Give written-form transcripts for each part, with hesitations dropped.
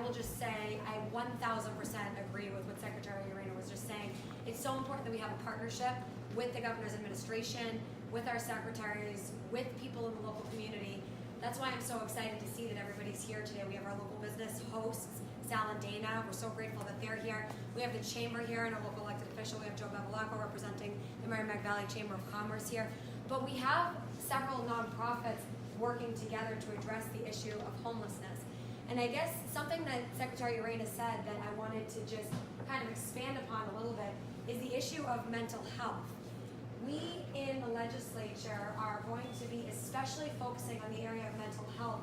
will just say I 1000% agree with what Secretary Urena was just saying. It's so important that we have a partnership with the governor's administration, with our secretaries, with people in the local community. That's why I'm so excited to see that everybody's here today. We have our local business hosts, Sal and Dana. We're so grateful that they're here. We have the chamber here and our local elected official. We have Joe Bevilacqua representing the Merrimack Valley Chamber of Commerce here. But we have several nonprofits working together to address the issue of homelessness. And I guess something that Secretary Urena said that I wanted to just kind of expand upon a little bit is the issue of mental health. We in the legislature are going to be especially focusing on the area of mental health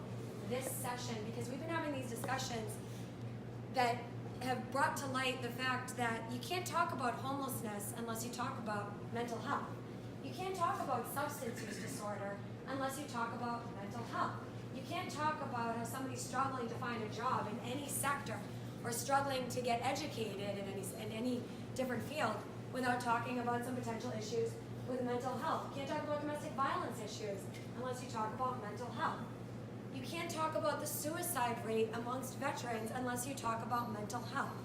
this session because we've been having these discussions that have brought to light the fact that you can't talk about homelessness unless you talk about mental health. You can't talk about substance use disorder unless you talk about mental health. You can't talk about how somebody's struggling to find a job in any sector or struggling to get educated in any different field without talking about some potential issues with mental health. You can't talk about domestic violence issues unless you talk about mental health. You can't talk about the suicide rate amongst veterans unless you talk about mental health.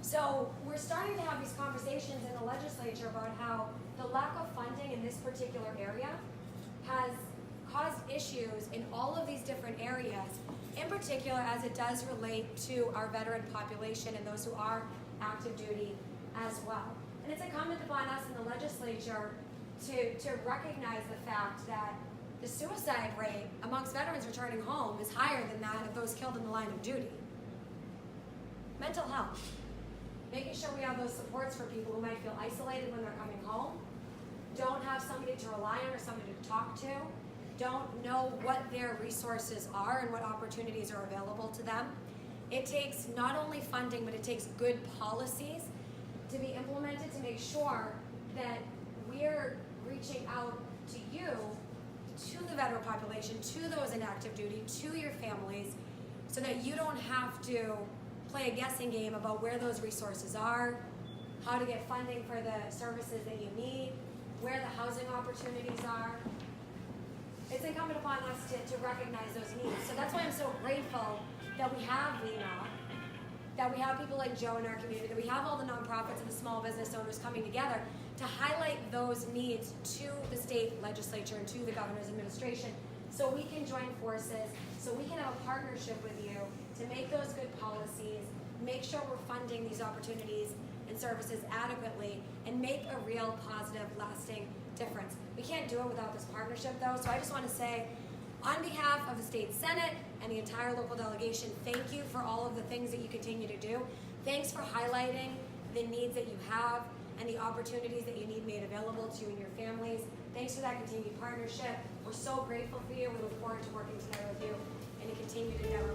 So we're starting to have these conversations in the legislature about how the lack of funding in this particular area has caused issues in all of these different areas, in particular as it does relate to our veteran population and those who are active duty as well. And it's incumbent upon us in the legislature to recognize the fact that the suicide rate amongst veterans returning home is higher than that of those killed in the line of duty. Mental health. Making sure we have those supports for people who might feel isolated when they're coming home, don't have somebody to rely on or somebody to talk to, don't know what their resources are and what opportunities are available to them. It takes not only funding, but it takes good policies to be implemented to make sure that we're reaching out to you, to the veteran population, to those in active duty, to your families, so that you don't have to play a guessing game about where those resources are, how to get funding for the services that you need, where the housing opportunities are. It's incumbent upon us to recognize those needs. So that's why I'm so grateful that we have Lena, that we have people like Joe in our community, that we have all the nonprofits and the small business owners coming together to highlight those needs to the state legislature and to the governor's administration so we can join forces, so we can have a partnership with you to make those good policies, make sure we're funding these opportunities and services adequately, and make a real positive, lasting difference. We can't do it without this partnership though, so I just want to say, on behalf of the state senate and the entire local delegation, thank you for all of the things that you continue to do. Thanks for highlighting the needs that you have and the opportunities that you need made available to you and your families. Thanks for that continued partnership. We're so grateful for you. We look forward to working together with you in a continued endeavor